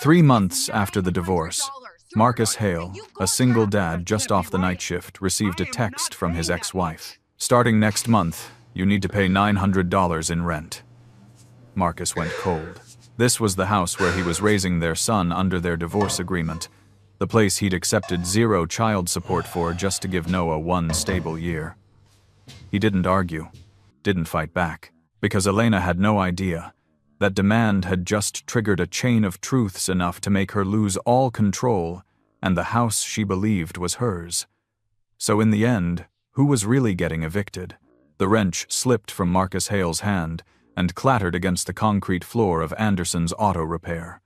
3 months after the divorce, Marcus Hale, a single dad just off the night shift, received a text from his ex-wife. "Starting next month, you need to pay $900 in rent." Marcus went cold. This was the house where he was raising their son under their divorce agreement, the place he'd accepted zero child support for just to give Noah one stable year. He didn't argue, didn't fight back, because Elena had no idea that demand had just triggered a chain of truths enough to make her lose all control, and the house she believed was hers. So in the end, who was really getting evicted? The wrench slipped from Marcus Hale's hand and clattered against the concrete floor of Anderson's auto repair.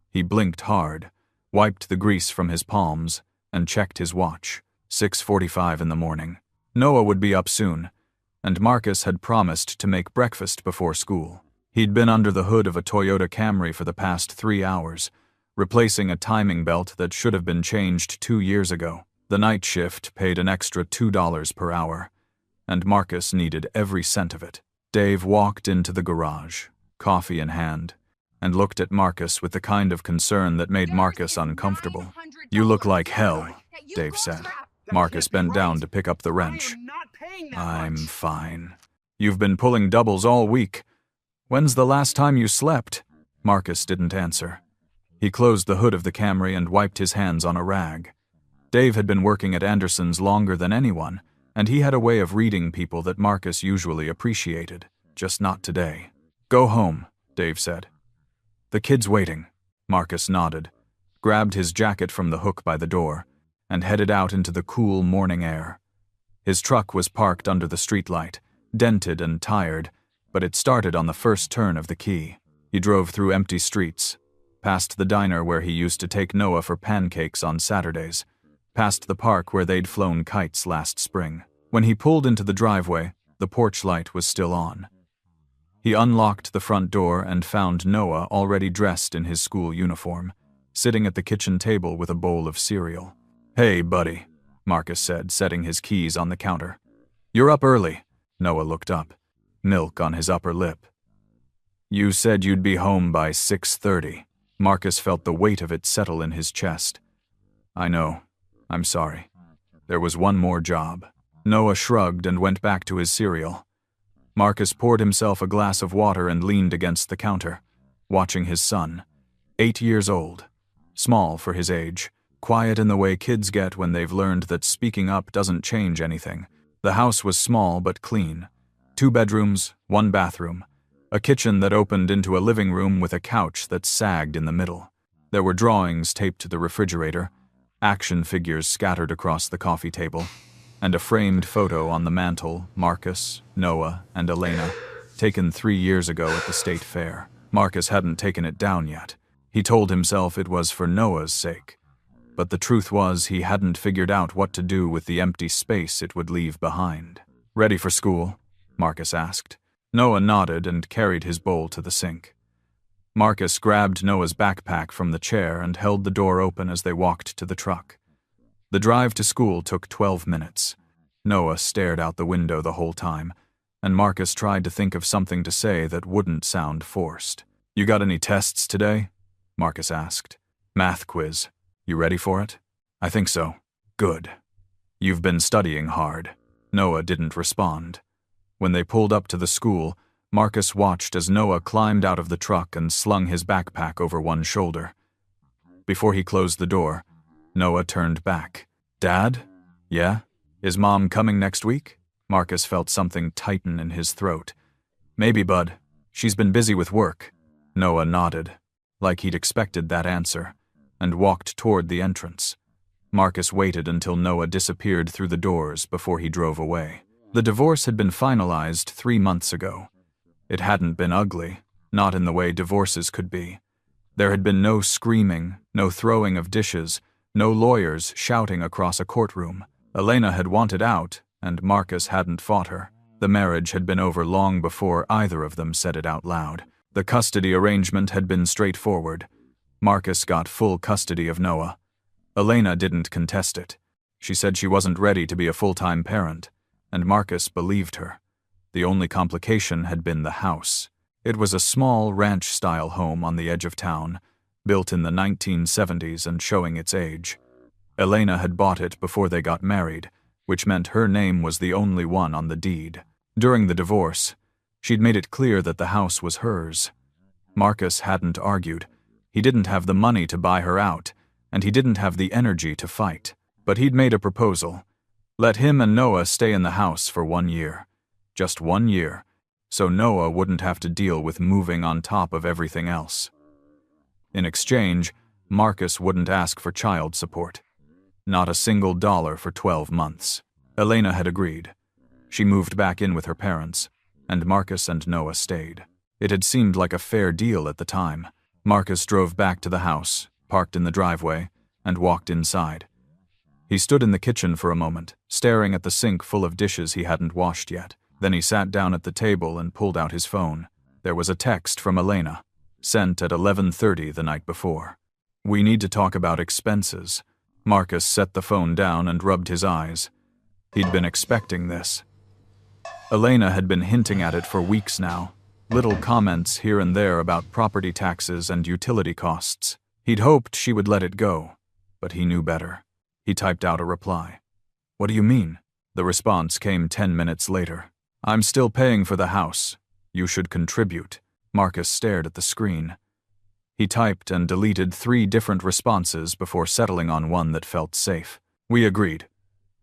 He blinked hard, wiped the grease from his palms, and checked his watch. 6:45 in the morning. Noah would be up soon, and Marcus had promised to make breakfast before school. He'd been under the hood of a Toyota Camry for the past 3 hours, replacing a timing belt that should have been changed 2 years ago. The night shift paid an extra $2 per hour, and Marcus needed every cent of it. Dave walked into the garage, coffee in hand, and looked at Marcus with the kind of concern that made Marcus uncomfortable. "You look like hell," Dave said. Marcus bent down to pick up the wrench. "I'm fine. You've been pulling doubles all week. When's the last time you slept?" Marcus didn't answer. He closed the hood of the Camry and wiped his hands on a rag. Dave had been working at Anderson's longer than anyone, and he had a way of reading people that Marcus usually appreciated, just not today. "Go home," Dave said. "The kid's waiting." Marcus nodded, grabbed his jacket from the hook by the door, and headed out into the cool morning air. His truck was parked under the streetlight, dented and tired, but it started on the first turn of the key. He drove through empty streets, past the diner where he used to take Noah for pancakes on Saturdays, past the park where they'd flown kites last spring. When he pulled into the driveway, the porch light was still on. He unlocked the front door and found Noah already dressed in his school uniform, sitting at the kitchen table with a bowl of cereal. "Hey, buddy," Marcus said, setting his keys on the counter. "You're up early." Noah looked up, milk on his upper lip. "You said you'd be home by 6:30. Marcus felt the weight of it settle in his chest. "I know. I'm sorry. There was one more job." Noah shrugged and went back to his cereal. Marcus poured himself a glass of water and leaned against the counter, watching his son, 8 years old, small for his age, quiet in the way kids get when they've learned that speaking up doesn't change anything. The house was small but clean. 2 bedrooms, 1 bathroom, a kitchen that opened into a living room with a couch that sagged in the middle. There were drawings taped to the refrigerator, action figures scattered across the coffee table, and a framed photo on the mantel, Marcus, Noah, and Elena, taken 3 years ago at the state fair. Marcus hadn't taken it down yet. He told himself it was for Noah's sake. But the truth was he hadn't figured out what to do with the empty space it would leave behind. "Ready for school?" Marcus asked. Noah nodded and carried his bowl to the sink. Marcus grabbed Noah's backpack from the chair and held the door open as they walked to the truck. The drive to school took 12 minutes. Noah stared out the window the whole time, and Marcus tried to think of something to say that wouldn't sound forced. "You got any tests today?" Marcus asked. "Math quiz. You ready for it?" "I think so." "Good. You've been studying hard." Noah didn't respond. When they pulled up to the school, Marcus watched as Noah climbed out of the truck and slung his backpack over one shoulder. Before he closed the door, Noah turned back. "Dad? Yeah? Is Mom coming next week?" Marcus felt something tighten in his throat. "Maybe, bud. She's been busy with work." Noah nodded, like he'd expected that answer, and walked toward the entrance. Marcus waited until Noah disappeared through the doors before he drove away. The divorce had been finalized 3 months ago. It hadn't been ugly, not in the way divorces could be. There had been no screaming, no throwing of dishes, no lawyers shouting across a courtroom. Elena had wanted out, and Marcus hadn't fought her. The marriage had been over long before either of them said it out loud. The custody arrangement had been straightforward. Marcus got full custody of Noah. Elena didn't contest it. She said she wasn't ready to be a full-time parent, and Marcus believed her. The only complication had been the house. It was a small ranch-style home on the edge of town, built in the 1970s and showing its age. Elena had bought it before they got married, which meant her name was the only one on the deed. During the divorce, she'd made it clear that the house was hers. Marcus hadn't argued. He didn't have the money to buy her out, and he didn't have the energy to fight. But he'd made a proposal. Let him and Noah stay in the house for 1 year. Just 1 year, so Noah wouldn't have to deal with moving on top of everything else. In exchange, Marcus wouldn't ask for child support. Not a single dollar for 12 months. Elena had agreed. She moved back in with her parents, and Marcus and Noah stayed. It had seemed like a fair deal at the time. Marcus drove back to the house, parked in the driveway, and walked inside. He stood in the kitchen for a moment, staring at the sink full of dishes he hadn't washed yet. Then he sat down at the table and pulled out his phone. There was a text from Elena, sent at 11:30 the night before. "We need to talk about expenses." Marcus set the phone down and rubbed his eyes. He'd been expecting this. Elena had been hinting at it for weeks now, little comments here and there about property taxes and utility costs. He'd hoped she would let it go, but he knew better. He typed out a reply. "What do you mean?" The response came 10 minutes later. "I'm still paying for the house. You should contribute." Marcus stared at the screen. He typed and deleted 3 different responses before settling on one that felt safe. "We agreed.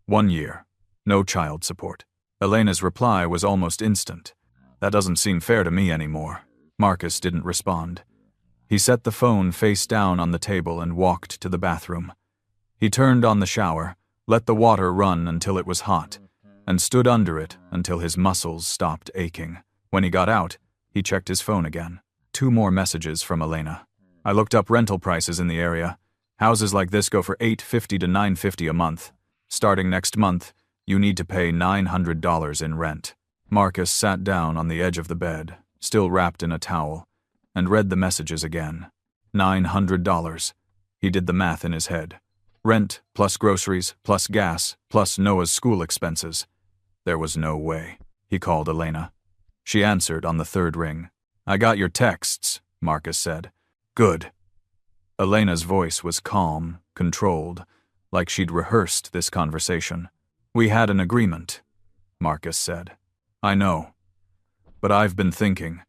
1 year. No child support." Elena's reply was almost instant. "That doesn't seem fair to me anymore." Marcus didn't respond. He set the phone face down on the table and walked to the bathroom. He turned on the shower, let the water run until it was hot, and stood under it until his muscles stopped aching. When he got out, he checked his phone again. 2 more messages from Elena. "I looked up rental prices in the area. Houses like this go for $850 to $950 a month. Starting next month, you need to pay $900 in rent." Marcus sat down on the edge of the bed, still wrapped in a towel, and read the messages again. $900. He did the math in his head. Rent, plus groceries, plus gas, plus Noah's school expenses. There was no way. He called Elena. She answered on the 3rd ring. "I got your texts," Marcus said. "Good." Elena's voice was calm, controlled, like she'd rehearsed this conversation. "We had an agreement," Marcus said. "I know. But I've been thinking,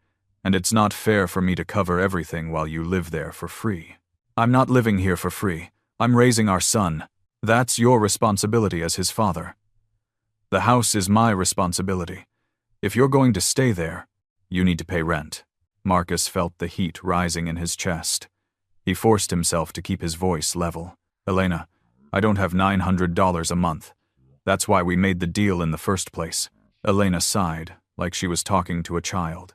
and it's not fair for me to cover everything while you live there for free. I'm not living here for free. I'm raising our son. That's your responsibility as his father. The house is my responsibility. If you're going to stay there, you need to pay rent." Marcus felt the heat rising in his chest. He forced himself to keep his voice level. "Elena, I don't have $900 a month. That's why we made the deal in the first place." Elena sighed, like she was talking to a child.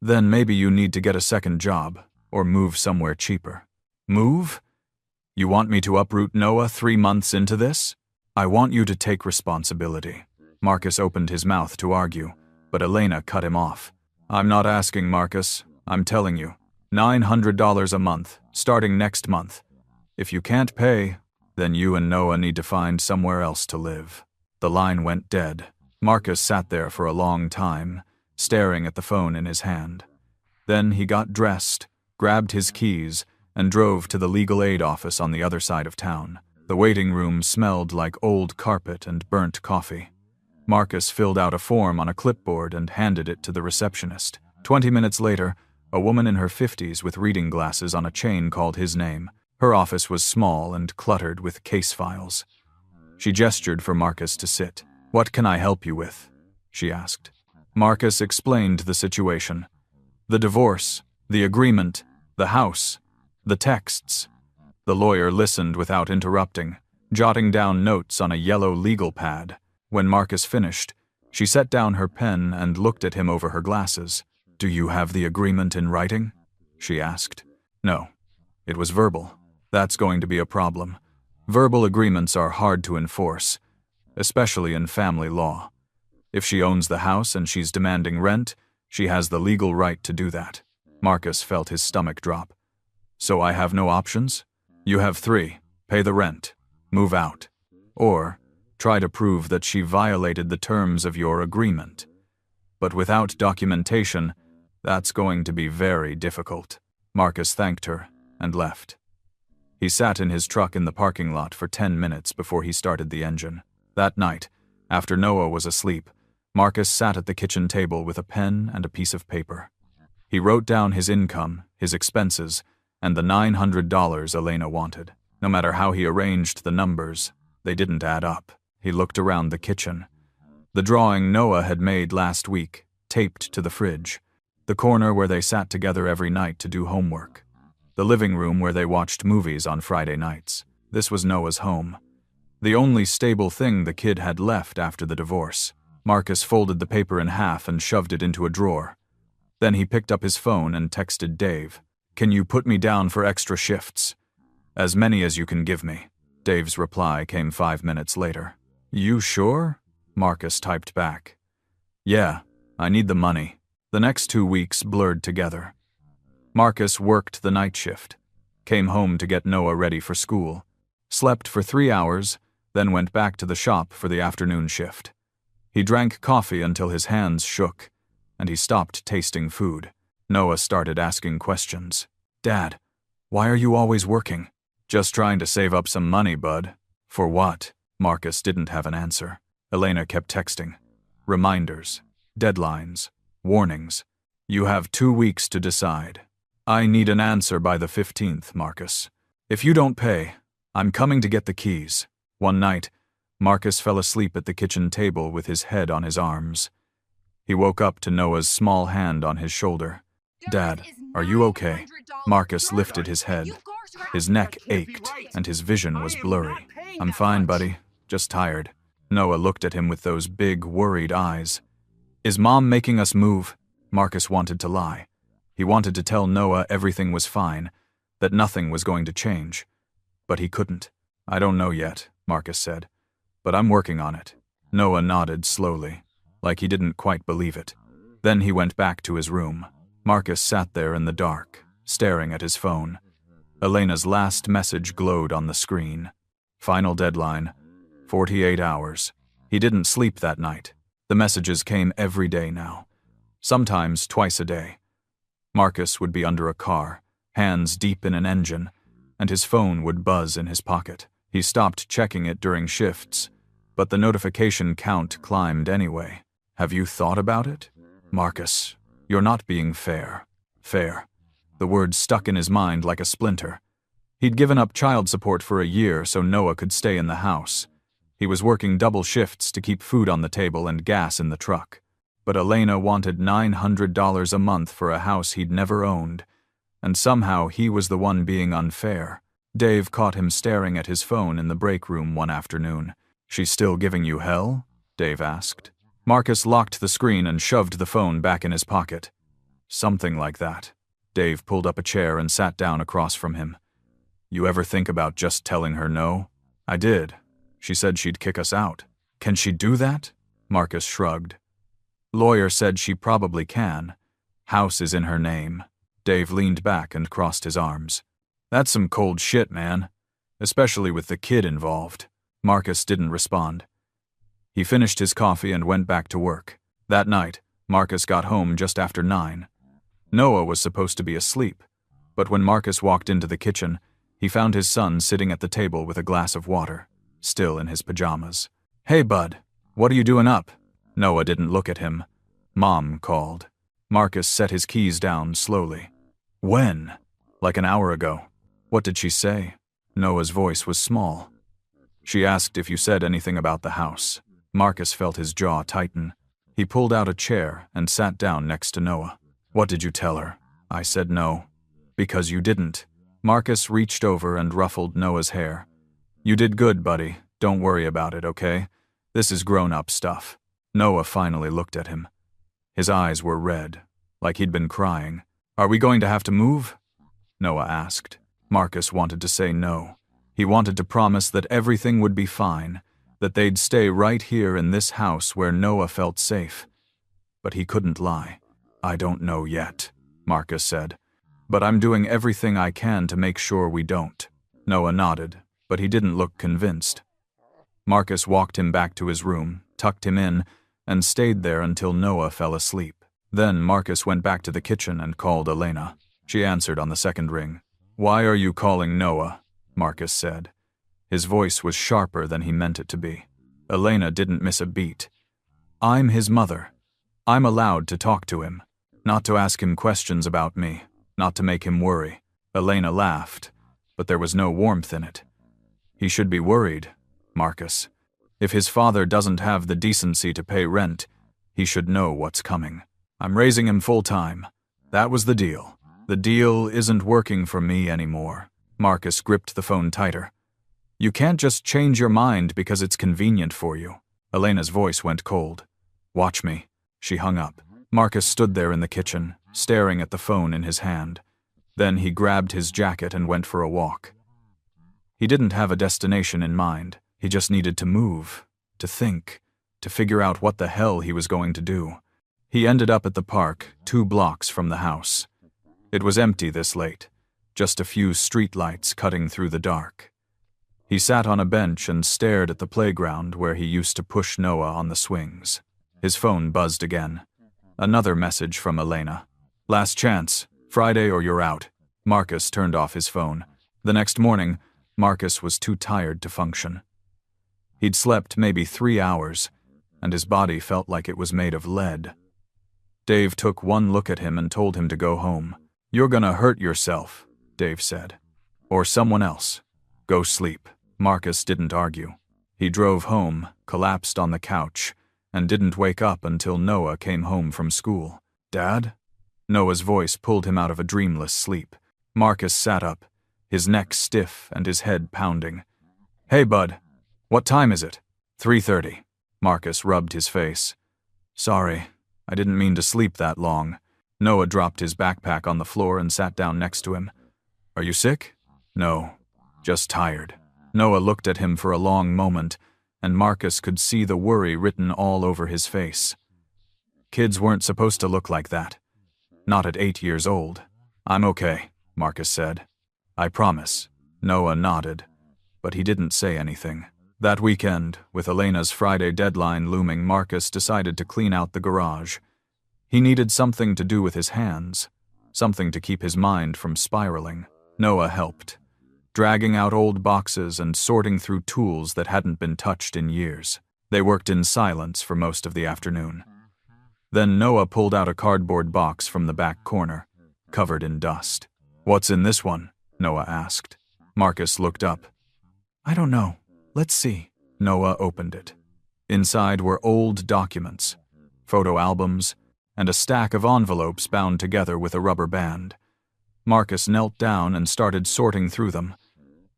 "Then maybe you need to get a second job, or move somewhere cheaper." "Move? You want me to uproot Noah 3 months into this?" "I want you to take responsibility." Marcus opened his mouth to argue, but Elena cut him off. "I'm not asking, Marcus. I'm telling you. $900 a month, starting next month. If you can't pay, then you and Noah need to find somewhere else to live." The line went dead. Marcus sat there for a long time, staring at the phone in his hand. Then he got dressed, grabbed his keys, and drove to the legal aid office on the other side of town. The waiting room smelled like old carpet and burnt coffee. Marcus filled out a form on a clipboard and handed it to the receptionist. 20 minutes later, a woman in her 50s with reading glasses on a chain called his name. Her office was small and cluttered with case files. She gestured for Marcus to sit. "What can I help you with?" she asked. Marcus explained the situation. The divorce, the agreement, the house, the texts. The lawyer listened without interrupting, jotting down notes on a yellow legal pad. When Marcus finished, she set down her pen and looked at him over her glasses. "Do you have the agreement in writing?" she asked. "No. It was verbal. That's going to be a problem. Verbal agreements are hard to enforce, especially in family law. If she owns the house and she's demanding rent, she has the legal right to do that." Marcus felt his stomach drop. "So I have no options? You have 3. Pay the rent. Move out. Or try to prove that she violated the terms of your agreement. But without documentation, that's going to be very difficult." Marcus thanked her and left. He sat in his truck in the parking lot for 10 minutes before he started the engine. That night, after Noah was asleep, Marcus sat at the kitchen table with a pen and a piece of paper. He wrote down his income, his expenses, and the $900 Elena wanted. No matter how he arranged the numbers, they didn't add up. He looked around the kitchen. The drawing Noah had made last week, taped to the fridge. The corner where they sat together every night to do homework. The living room where they watched movies on Friday nights. This was Noah's home. The only stable thing the kid had left after the divorce. Marcus folded the paper in half and shoved it into a drawer. Then he picked up his phone and texted Dave. "Can you put me down for extra shifts? As many as you can give me." Dave's reply came 5 minutes later. "You sure?" Marcus typed back. "Yeah, I need the money." The next 2 weeks blurred together. Marcus worked the night shift, came home to get Noah ready for school, slept for 3 hours, then went back to the shop for the afternoon shift. He drank coffee until his hands shook, and he stopped tasting food. Noah started asking questions. "Dad, why are you always working?" "Just trying to save up some money, bud." "For what?" Marcus didn't have an answer. Elena kept texting. Reminders, deadlines, warnings. "You have 2 weeks to decide." "I need an answer by the 15th, Marcus. If you don't pay, I'm coming to get the keys." One night, Marcus fell asleep at the kitchen table with his head on his arms. He woke up to Noah's small hand on his shoulder. "Dad, are you okay?" Marcus lifted his head. His neck ached, and his vision was blurry. "I'm fine, buddy. Just tired." Noah looked at him with those big, worried eyes. "Is Mom making us move?" Marcus wanted to lie. He wanted to tell Noah everything was fine, that nothing was going to change. But he couldn't. "I don't know yet," Marcus said. "But I'm working on it." Noah nodded slowly, like he didn't quite believe it. Then he went back to his room. Marcus sat there in the dark, staring at his phone. Elena's last message glowed on the screen. Final deadline, 48 hours. He didn't sleep that night. The messages came every day now. Sometimes twice a day. Marcus would be under a car, hands deep in an engine, and his phone would buzz in his pocket. He stopped checking it during shifts, but the notification count climbed anyway. "Have you thought about it?" "Marcus, you're not being fair." Fair. The word stuck in his mind like a splinter. He'd given up child support for a year so Noah could stay in the house. He was working double shifts to keep food on the table and gas in the truck. But Elena wanted $900 a month for a house he'd never owned, and somehow he was the one being unfair. Dave caught him staring at his phone in the break room one afternoon. "She's still giving you hell?" Dave asked. Marcus locked the screen and shoved the phone back in his pocket. "Something like that." Dave pulled up a chair and sat down across from him. "You ever think about just telling her no?" "I did. She said she'd kick us out." "Can she do that?" Marcus shrugged. "Lawyer said she probably can. House is in her name." Dave leaned back and crossed his arms. "That's some cold shit, man. Especially with the kid involved." Marcus didn't respond. He finished his coffee and went back to work. That night, Marcus got home just after 9. Noah was supposed to be asleep, but when Marcus walked into the kitchen, he found his son sitting at the table with a glass of water, still in his pajamas. "Hey, bud, what are you doing up?" Noah didn't look at him. Mom called. Marcus set his keys down slowly. "When?" "Like an hour ago." "What did she say?" Noah's voice was small. "She asked if you said anything about the house." Marcus felt his jaw tighten. He pulled out a chair and sat down next to Noah. "What did you tell her?" "I said no." "Because you didn't." Marcus reached over and ruffled Noah's hair. "You did good, buddy. Don't worry about it, okay? This is grown-up stuff." Noah finally looked at him. His eyes were red, like he'd been crying. "Are we going to have to move?" Noah asked. Marcus wanted to say no. He wanted to promise that everything would be fine, that they'd stay right here in this house where Noah felt safe. But he couldn't lie. "I don't know yet," Marcus said. "But I'm doing everything I can to make sure we don't." Noah nodded, but he didn't look convinced. Marcus walked him back to his room, tucked him in, and stayed there until Noah fell asleep. Then Marcus went back to the kitchen and called Elena. She answered on the second ring. Why are you calling Noah? Marcus said. His voice was sharper than he meant it to be. Elena didn't miss a beat. I'm his mother. I'm allowed to talk to him. Not to ask him questions about me. Not to make him worry. Elena laughed, but there was no warmth in it. He should be worried, Marcus. If his father doesn't have the decency to pay rent, he should know what's coming. I'm raising him full-time. That was the deal. The deal isn't working for me anymore. Marcus gripped the phone tighter. You can't just change your mind because it's convenient for you. Elena's voice went cold. Watch me. She hung up. Marcus stood there in the kitchen, staring at the phone in his hand. Then he grabbed his jacket and went for a walk. He didn't have a destination in mind. He just needed to move, to think, to figure out what the hell he was going to do. He ended up at the park, 2 blocks from the house. It was empty this late, just a few streetlights cutting through the dark. He sat on a bench and stared at the playground where he used to push Noah on the swings. His phone buzzed again. Another message from Elena. Last chance, Friday or you're out. Marcus turned off his phone. The next morning, Marcus was too tired to function. He'd slept maybe 3 hours, and his body felt like it was made of lead. Dave took one look at him and told him to go home. You're gonna hurt yourself, Dave said. Or someone else. Go sleep. Marcus didn't argue. He drove home, collapsed on the couch, and didn't wake up until Noah came home from school. Dad? Noah's voice pulled him out of a dreamless sleep. Marcus sat up, his neck stiff and his head pounding. Hey, bud. What time is it? 3:30. Marcus rubbed his face. Sorry, I didn't mean to sleep that long. Noah dropped his backpack on the floor and sat down next to him. Are you sick? No, just tired. Noah looked at him for a long moment, and Marcus could see the worry written all over his face. Kids weren't supposed to look like that. Not at 8 years old. I'm okay, Marcus said. I promise. Noah nodded, but he didn't say anything. That weekend, with Elena's Friday deadline looming, Marcus decided to clean out the garage. He needed something to do with his hands, something to keep his mind from spiraling. Noah helped, dragging out old boxes and sorting through tools that hadn't been touched in years. They worked in silence for most of the afternoon. Then Noah pulled out a cardboard box from the back corner, covered in dust. What's in this one? Noah asked. Marcus looked up. I don't know. Let's see. Noah opened it. Inside were old documents, photo albums, and a stack of envelopes bound together with a rubber band. Marcus knelt down and started sorting through them.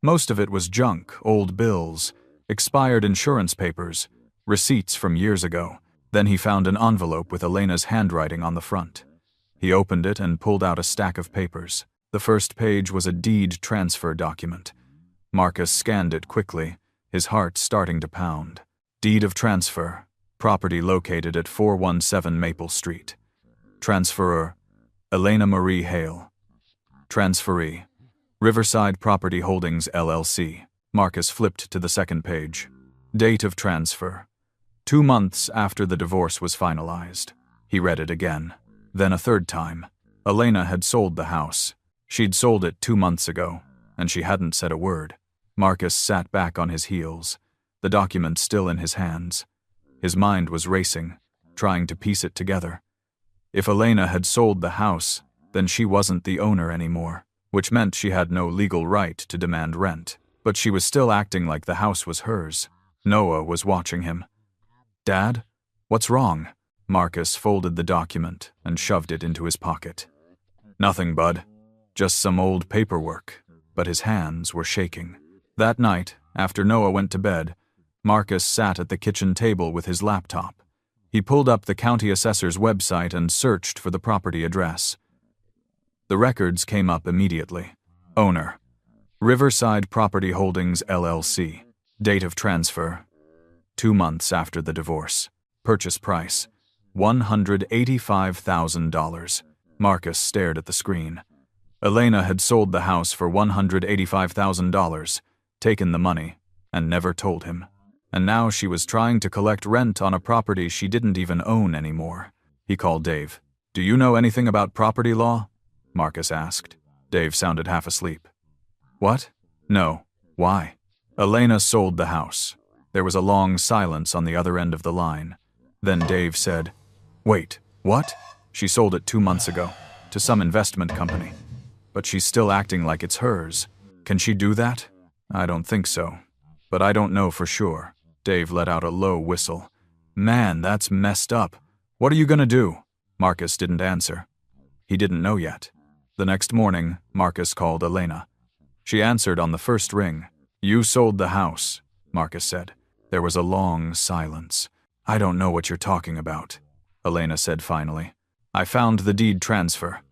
Most of it was junk, old bills, expired insurance papers, receipts from years ago. Then he found an envelope with Elena's handwriting on the front. He opened it and pulled out a stack of papers. The first page was a deed transfer document. Marcus scanned it quickly, his heart starting to pound. Deed of transfer. Property located at 417 Maple Street. Transferor, Elena Marie Hale. Transferee, Riverside Property Holdings, LLC. Marcus flipped to the second page. Date of transfer. 2 months after the divorce was finalized. He read it again. Then a third time. Elena had sold the house. She'd sold it 2 months ago, and she hadn't said a word. Marcus sat back on his heels, the document still in his hands. His mind was racing, trying to piece it together. If Elena had sold the house, then she wasn't the owner anymore, which meant she had no legal right to demand rent. But she was still acting like the house was hers. Noah was watching him. Dad, what's wrong? Marcus folded the document and shoved it into his pocket. Nothing, bud. Just some old paperwork. But his hands were shaking. That night, after Noah went to bed, Marcus sat at the kitchen table with his laptop. He pulled up the county assessor's website and searched for the property address. The records came up immediately. Owner, Riverside Property Holdings, LLC. Date of transfer, 2 months after the divorce. Purchase price, $185,000. Marcus stared at the screen. Elena had sold the house for $185,000, taken the money, and never told him. And now she was trying to collect rent on a property she didn't even own anymore. He called Dave. Do you know anything about property law? Marcus asked. Dave sounded half asleep. What? No. Why? Elena sold the house. There was a long silence on the other end of the line. Then Dave said, Wait, what? She sold it 2 months ago, to some investment company. But she's still acting like it's hers. Can she do that? I don't think so. But I don't know for sure. Dave let out a low whistle. Man, that's messed up. What are you gonna do? Marcus didn't answer. He didn't know yet. The next morning, Marcus called Elena. She answered on the first ring. You sold the house, Marcus said. There was a long silence. I don't know what you're talking about, Elena said finally. I found the deed transfer.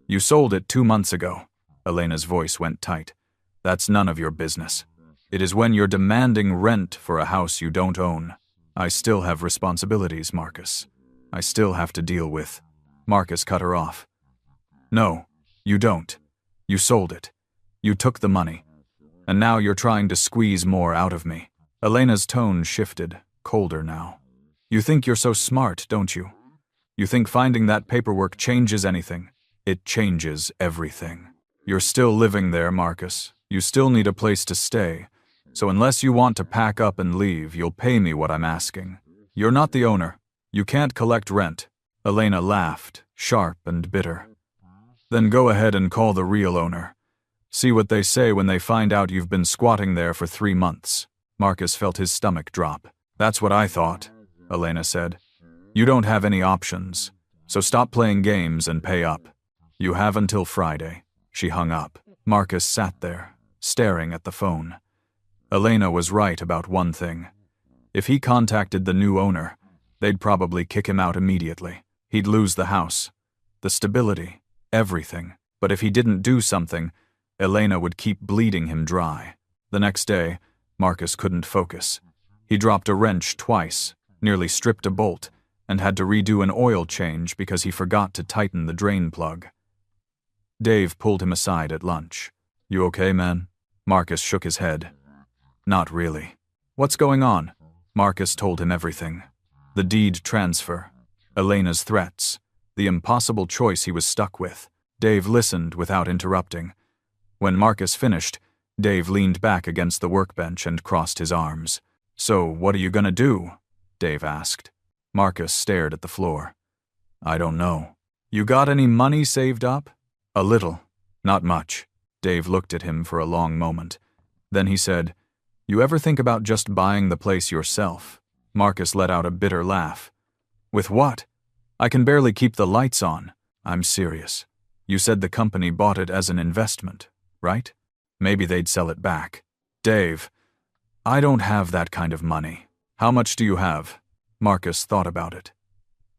You sold it 2 months ago. Elena's voice went tight. That's none of your business. It is when you're demanding rent for a house you don't own. I still have responsibilities, Marcus. I still have to deal with. Marcus cut her off. No, you don't. You sold it. You took the money. And now you're trying to squeeze more out of me. Elena's tone shifted, colder now. You think you're so smart, don't you? You think finding that paperwork changes anything? It changes everything. You're still living there, Marcus. You still need a place to stay. So unless you want to pack up and leave, you'll pay me what I'm asking. You're not the owner. You can't collect rent. Elena laughed, sharp and bitter. Then go ahead and call the real owner. See what they say when they find out you've been squatting there for 3 months. Marcus felt his stomach drop. That's what I thought, Elena said. You don't have any options, so stop playing games and pay up. You have until Friday. She hung up. Marcus sat there, staring at the phone. Elena was right about one thing. If he contacted the new owner, they'd probably kick him out immediately. He'd lose the house, the stability, everything. But if he didn't do something, Elena would keep bleeding him dry. The next day, Marcus couldn't focus. He dropped a wrench twice, nearly stripped a bolt, and had to redo an oil change because he forgot to tighten the drain plug. Dave pulled him aside at lunch. You okay, man? Marcus shook his head. Not really. What's going on? Marcus told him everything. The deed transfer, Elena's threats, the impossible choice he was stuck with. Dave listened without interrupting. When Marcus finished, Dave leaned back against the workbench and crossed his arms. So, what are you gonna do? Dave asked. Marcus stared at the floor. I don't know. You got any money saved up? A little. Not much. Dave looked at him for a long moment. Then he said, You ever think about just buying the place yourself? Marcus let out a bitter laugh. With what? I can barely keep the lights on. I'm serious. You said the company bought it as an investment, right? Maybe they'd sell it back. Dave, I don't have that kind of money. How much do you have? Marcus thought about it.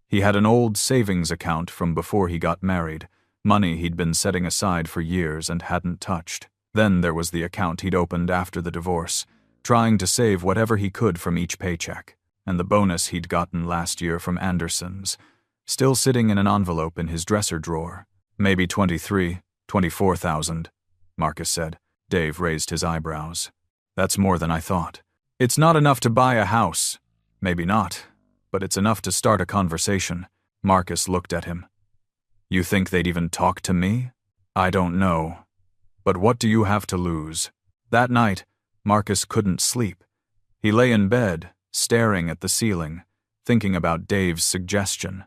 He had an old savings account from before he got married, money he'd been setting aside for years and hadn't touched. Then there was the account he'd opened after the divorce, trying to save whatever he could from each paycheck, and the bonus he'd gotten last year from Anderson's, still sitting in an envelope in his dresser drawer. Maybe 24,000, Marcus said. Dave raised his eyebrows. That's more than I thought. It's not enough to buy a house. Maybe not, but it's enough to start a conversation. Marcus looked at him. You think they'd even talk to me? I don't know. But what do you have to lose? That night, Marcus couldn't sleep. He lay in bed, staring at the ceiling, thinking about Dave's suggestion.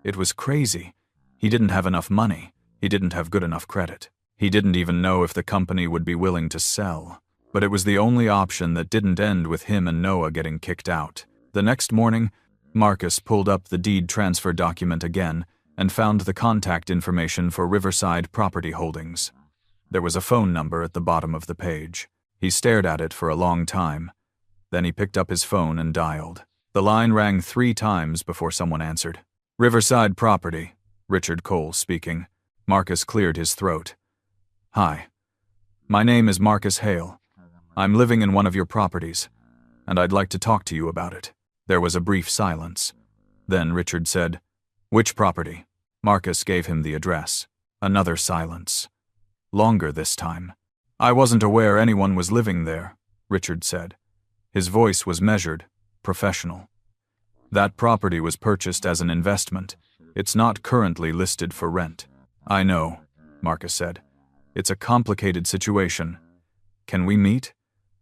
It was crazy. He didn't have enough money. He didn't have good enough credit. He didn't even know if the company would be willing to sell. But it was the only option that didn't end with him and Noah getting kicked out. The next morning, Marcus pulled up the deed transfer document again and found the contact information for Riverside Property Holdings. There was a phone number at the bottom of the page. He stared at it for a long time. Then he picked up his phone and dialed. The line rang 3 times before someone answered. Riverside Property, Richard Cole speaking. Marcus cleared his throat. Hi. My name is Marcus Hale. I'm living in one of your properties, and I'd like to talk to you about it. There was a brief silence. Then Richard said, Which property? Marcus gave him the address. Another silence. Longer this time. I wasn't aware anyone was living there, Richard said. His voice was measured, professional. That property was purchased as an investment. It's not currently listed for rent. I know, Marcus said. It's a complicated situation, Can we meet?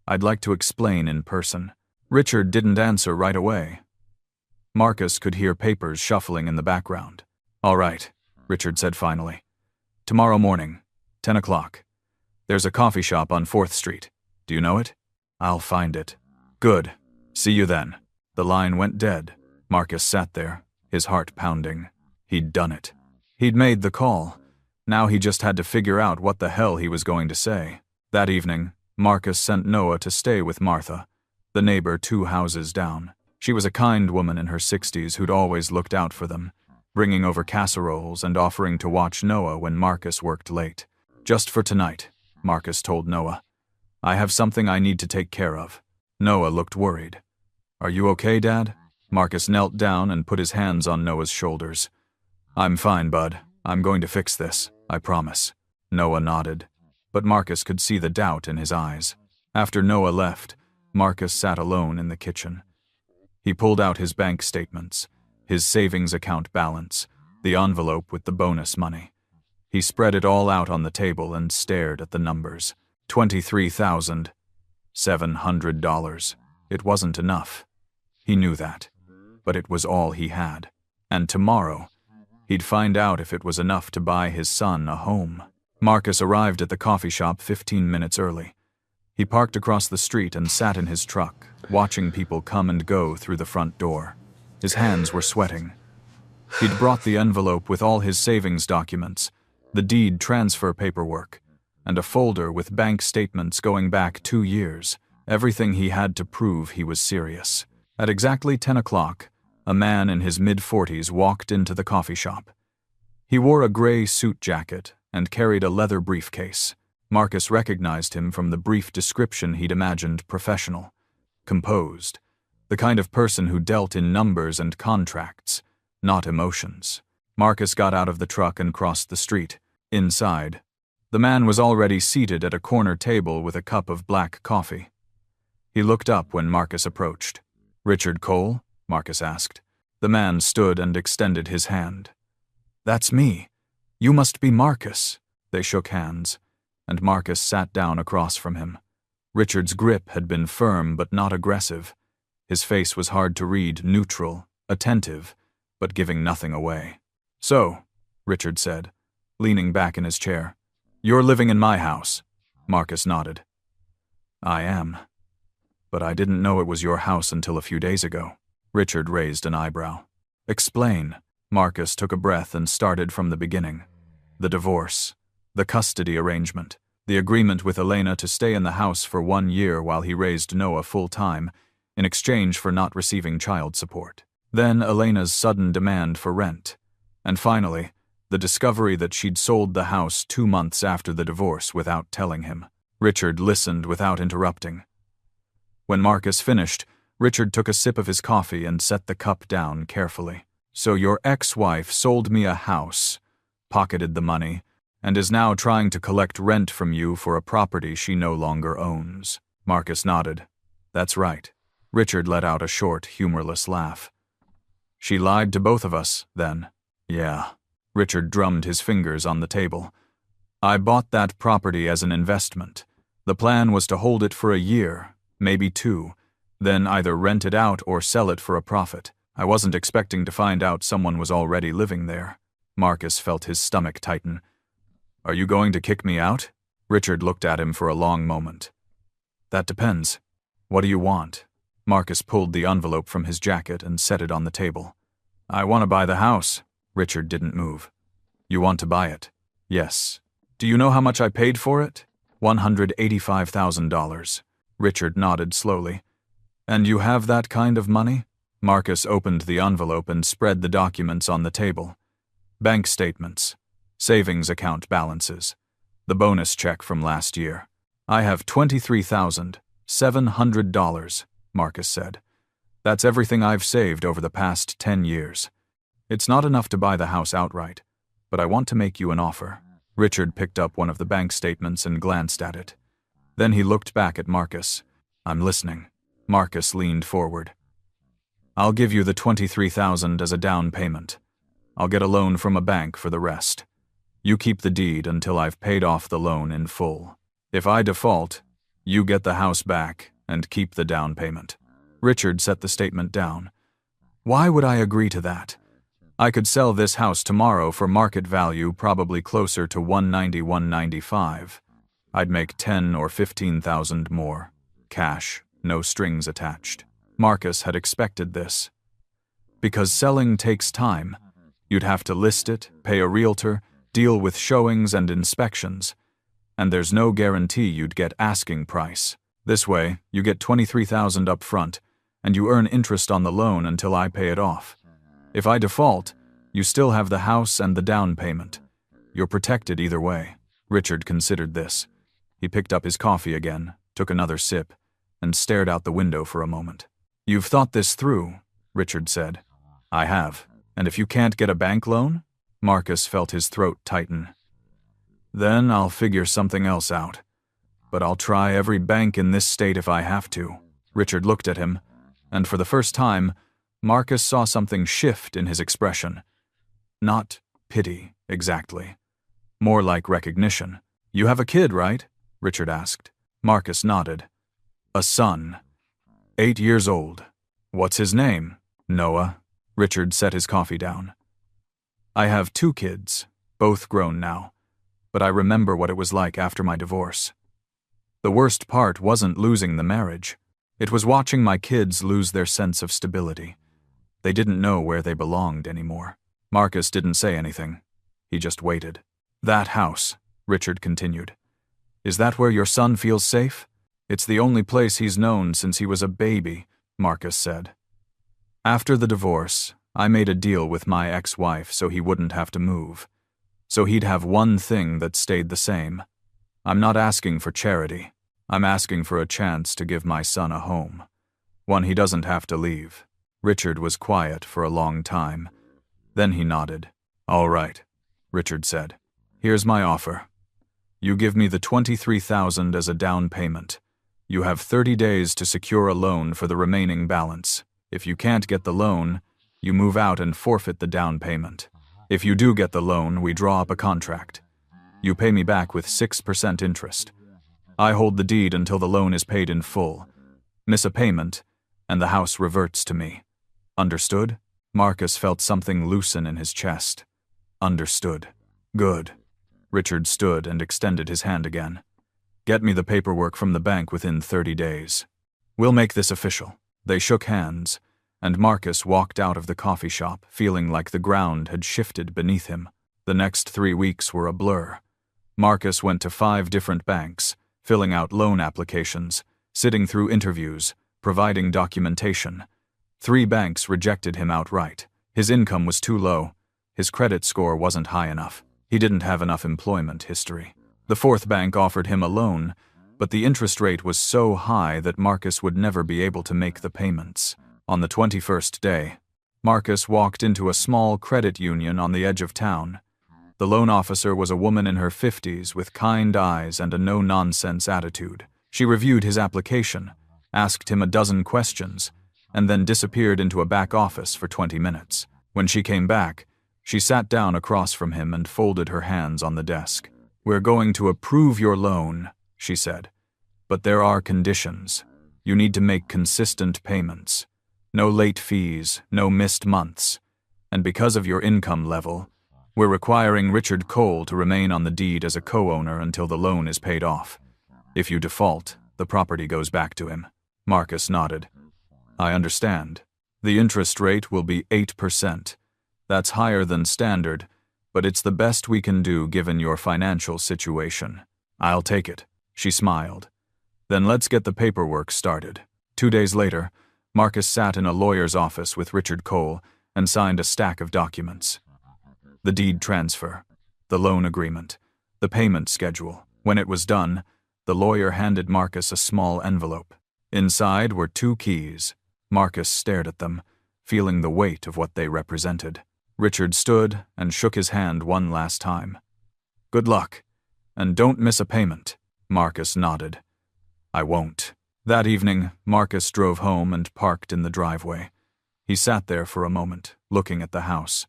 I'd like to explain in person. Richard didn't answer right away. Marcus could hear papers shuffling in the background. All right, Richard said finally. Tomorrow morning, 10 o'clock. There's a coffee shop on 4th Street. Do you know it? I'll find it. Good. See you then. The line went dead. Marcus sat there, his heart pounding. He'd done it. He'd made the call. Now he just had to figure out what the hell he was going to say. That evening, Marcus sent Noah to stay with Martha, the neighbor 2 houses down. She was a kind woman in her 60s who'd always looked out for them, bringing over casseroles and offering to watch Noah when Marcus worked late. Just for tonight, Marcus told Noah. I have something I need to take care of. Noah looked worried. Are you okay, Dad? Marcus knelt down and put his hands on Noah's shoulders. I'm fine, bud. I'm going to fix this, I promise. Noah nodded, but Marcus could see the doubt in his eyes. After Noah left, Marcus sat alone in the kitchen. He pulled out his bank statements, his savings account balance, the envelope with the bonus money. He spread it all out on the table and stared at the numbers. $23,700. It wasn't enough. He knew that, but it was all he had. And tomorrow, he'd find out if it was enough to buy his son a home. Marcus arrived at the coffee shop 15 minutes early. He parked across the street and sat in his truck, watching people come and go through the front door. His hands were sweating. He'd brought the envelope with all his savings documents, the deed transfer paperwork, and a folder with bank statements going back 2 years, everything he had to prove he was serious. At exactly 10 o'clock, a man in his mid-40s walked into the coffee shop. He wore a gray suit jacket and carried a leather briefcase. Marcus recognized him from the brief description he'd imagined: professional, composed, the kind of person who dealt in numbers and contracts, not emotions. Marcus got out of the truck and crossed the street. Inside, the man was already seated at a corner table with a cup of black coffee. He looked up when Marcus approached. Richard Cole? Marcus asked. The man stood and extended his hand. That's me. You must be Marcus. They shook hands, and Marcus sat down across from him. Richard's grip had been firm but not aggressive. His face was hard to read, neutral, attentive, but giving nothing away. So, Richard said, leaning back in his chair, you're living in my house. Marcus nodded. I am. But I didn't know it was your house until a few days ago. Richard raised an eyebrow. Explain. Marcus took a breath and started from the beginning. The divorce, the custody arrangement, the agreement with Elena to stay in the house for 1 year while he raised Noah full-time, in exchange for not receiving child support. Then Elena's sudden demand for rent. And finally, the discovery that she'd sold the house 2 months after the divorce without telling him. Richard listened without interrupting. When Marcus finished, Richard took a sip of his coffee and set the cup down carefully. So your ex-wife sold me a house, pocketed the money, and is now trying to collect rent from you for a property she no longer owns. Marcus nodded. That's right. Richard let out a short, humorless laugh. She lied to both of us, then. Yeah. Richard drummed his fingers on the table. I bought that property as an investment. The plan was to hold it for a year, maybe 2, then either rent it out or sell it for a profit. I wasn't expecting to find out someone was already living there. Marcus felt his stomach tighten. Are you going to kick me out? Richard looked at him for a long moment. That depends. What do you want? Marcus pulled the envelope from his jacket and set it on the table. I want to buy the house. Richard didn't move. You want to buy it? Yes. Do you know how much I paid for it? $185,000. Richard nodded slowly. And you have that kind of money? Marcus opened the envelope and spread the documents on the table. Bank statements, savings account balances, the bonus check from last year. I have $23,700, Marcus said. That's everything I've saved over the past 10 years. It's not enough to buy the house outright, but I want to make you an offer. Richard picked up one of the bank statements and glanced at it. Then he looked back at Marcus. I'm listening. Marcus leaned forward. I'll give you the $23,000 as a down payment. I'll get a loan from a bank for the rest. You keep the deed until I've paid off the loan in full. If I default, You get the house back and keep the down payment. Richard set the statement down. Why would I agree to that? I could sell this house tomorrow for market value probably closer to $190, $195. I'd make 10 or 15,000 more. Cash, no strings attached. Marcus had expected this. Because selling takes time. You'd have to list it, pay a realtor, deal with showings and inspections. And there's no guarantee you'd get asking price. This way, you get $23,000 up front, and you earn interest on the loan until I pay it off. If I default, you still have the house and the down payment. You're protected either way. Richard considered this. He picked up his coffee again, took another sip, and stared out the window for a moment. You've thought this through, Richard said. I have. And if you can't get a bank loan? Marcus felt his throat tighten. Then I'll figure something else out. But I'll try every bank in this state if I have to. Richard looked at him, and for the first time, Marcus saw something shift in his expression. Not pity, exactly. More like recognition. You have a kid, right? Richard asked. Marcus nodded. A son. 8 years old. What's his name? Noah. Richard set his coffee down. I have 2 kids, both grown now, but I remember what it was like after my divorce. The worst part wasn't losing the marriage. It was watching my kids lose their sense of stability. They didn't know where they belonged anymore. Marcus didn't say anything. He just waited. That house, Richard continued. Is that where your son feels safe? It's the only place he's known since he was a baby, Marcus said. After the divorce, I made a deal with my ex-wife so he wouldn't have to move. So he'd have one thing that stayed the same. I'm not asking for charity. I'm asking for a chance to give my son a home. One he doesn't have to leave. Richard was quiet for a long time. Then he nodded. All right, Richard said. Here's my offer. You give me the $23,000 as a down payment. You have 30 days to secure a loan for the remaining balance. If you can't get the loan, you move out and forfeit the down payment. If you do get the loan, we draw up a contract. You pay me back with 6% interest. I hold the deed until the loan is paid in full. Miss a payment, and the house reverts to me. Understood? Marcus felt something loosen in his chest. Understood. Good. Richard stood and extended his hand again. Get me the paperwork from the bank within 30 days. We'll make this official. They shook hands, and Marcus walked out of the coffee shop feeling like the ground had shifted beneath him. The next 3 weeks were a blur. Marcus went to 5 different banks, filling out loan applications, sitting through interviews, providing documentation. 3 banks rejected him outright. His income was too low. His credit score wasn't high enough. He didn't have enough employment history. The 4th bank offered him a loan, but the interest rate was so high that Marcus would never be able to make the payments. On the 21st day, Marcus walked into a small credit union on the edge of town. The loan officer was a woman in her 50s with kind eyes and a no-nonsense attitude. She reviewed his application, asked him a dozen questions, and then disappeared into a back office for 20 minutes. When she came back, she sat down across from him and folded her hands on the desk. We're going to approve your loan, she said. But there are conditions. You need to make consistent payments. No late fees, no missed months. And because of your income level, we're requiring Richard Cole to remain on the deed as a co-owner until the loan is paid off. If you default, the property goes back to him. Marcus nodded. I understand. The interest rate will be 8%. That's higher than standard, but it's the best we can do given your financial situation. I'll take it, she smiled. Then let's get the paperwork started. 2 days later, Marcus sat in a lawyer's office with Richard Cole and signed a stack of documents. The deed transfer, the loan agreement, the payment schedule. When it was done, the lawyer handed Marcus a small envelope. Inside were 2 keys. Marcus stared at them, feeling the weight of what they represented. Richard stood and shook his hand one last time. Good luck, and don't miss a payment. Marcus nodded. I won't. That evening, Marcus drove home and parked in the driveway. He sat there for a moment, looking at the house.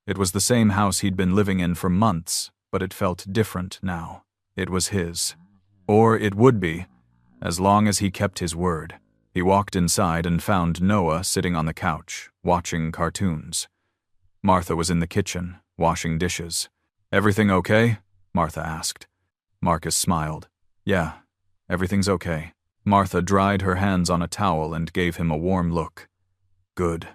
It was the same house he'd been living in for months, but it felt different now. It was his. Or it would be, as long as he kept his word. He walked inside and found Noah sitting on the couch, watching cartoons. Martha was in the kitchen, washing dishes. "Everything okay?" Martha asked. Marcus smiled. "Yeah, everything's okay." Martha dried her hands on a towel and gave him a warm look. "Good.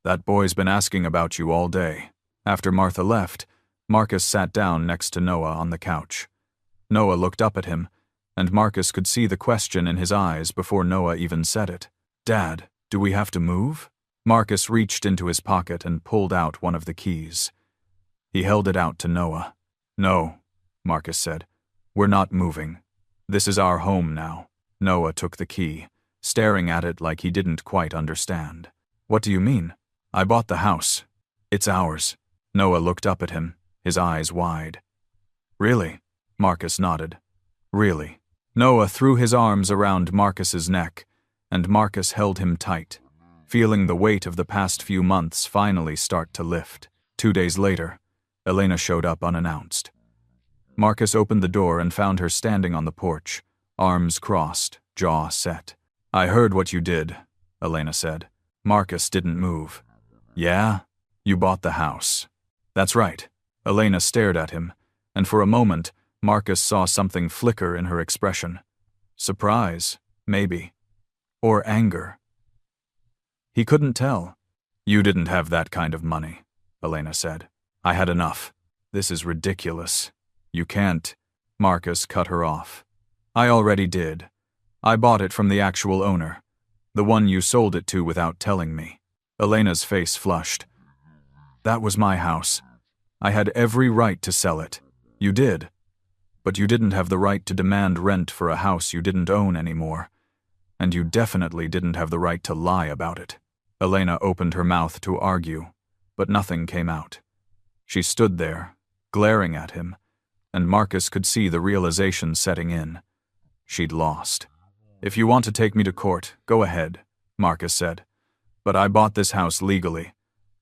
That boy's been asking about you all day." After Martha left, Marcus sat down next to Noah on the couch. Noah looked up at him, and Marcus could see the question in his eyes before Noah even said it. "Dad, do we have to move?" Marcus reached into his pocket and pulled out one of the keys. He held it out to Noah. "No," Marcus said. "We're not moving. This is our home now." Noah took the key, staring at it like he didn't quite understand. "What do you mean? I bought the house. It's ours." Noah looked up at him, his eyes wide. "Really?" Marcus nodded. "Really." Noah threw his arms around Marcus's neck, and Marcus held him tight, feeling the weight of the past few months finally start to lift. 2 days later, Elena showed up unannounced. Marcus opened the door and found her standing on the porch, arms crossed, jaw set. "I heard what you did," Elena said. Marcus didn't move. "Yeah? You bought the house." "That's right." Elena stared at him, and for a moment, Marcus saw something flicker in her expression. Surprise, maybe. Or anger. He couldn't tell. "You didn't have that kind of money," Elena said. "I had enough. This is ridiculous. You can't." Marcus cut her off. "I already did. I bought it from the actual owner. The one you sold it to without telling me." Elena's face flushed. "That was my house. I had every right to sell it. You did. But you didn't have the right to demand rent for a house you didn't own anymore. And you definitely didn't have the right to lie about it." Elena opened her mouth to argue, but nothing came out. She stood there, glaring at him, and Marcus could see the realization setting in. She'd lost. "If you want to take me to court, go ahead," Marcus said. "But I bought this house legally.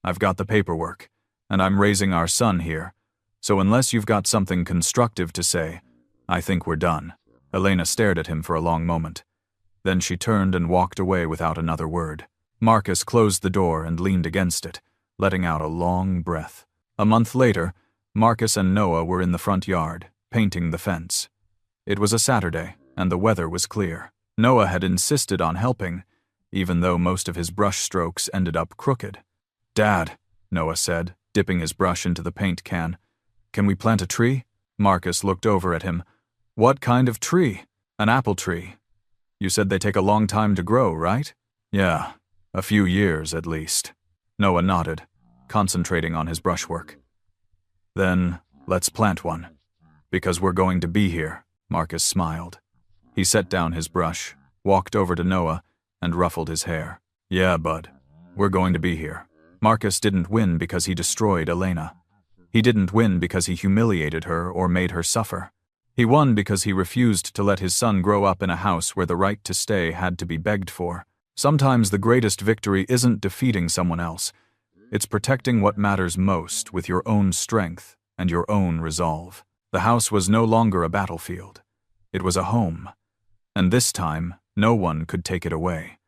I've got the paperwork, and I'm raising our son here. So unless you've got something constructive to say, I think we're done." Elena stared at him for a long moment. Then she turned and walked away without another word. Marcus closed the door and leaned against it, letting out a long breath. A month later, Marcus and Noah were in the front yard, painting the fence. It was a Saturday, and the weather was clear. Noah had insisted on helping, even though most of his brush strokes ended up crooked. "Dad," Noah said, dipping his brush into the paint can, "can we plant a tree?" Marcus looked over at him. "What kind of tree?" "An apple tree. You said they take a long time to grow, right?" "Yeah, a few years at least." Noah nodded, concentrating on his brushwork. "Then, let's plant one. Because we're going to be here." Marcus smiled. He set down his brush, walked over to Noah, and ruffled his hair. "Yeah, bud, we're going to be here." Marcus didn't win because he destroyed Elena. He didn't win because he humiliated her or made her suffer. He won because he refused to let his son grow up in a house where the right to stay had to be begged for. Sometimes the greatest victory isn't defeating someone else. It's protecting what matters most with your own strength and your own resolve. The house was no longer a battlefield. It was a home. And this time, no one could take it away.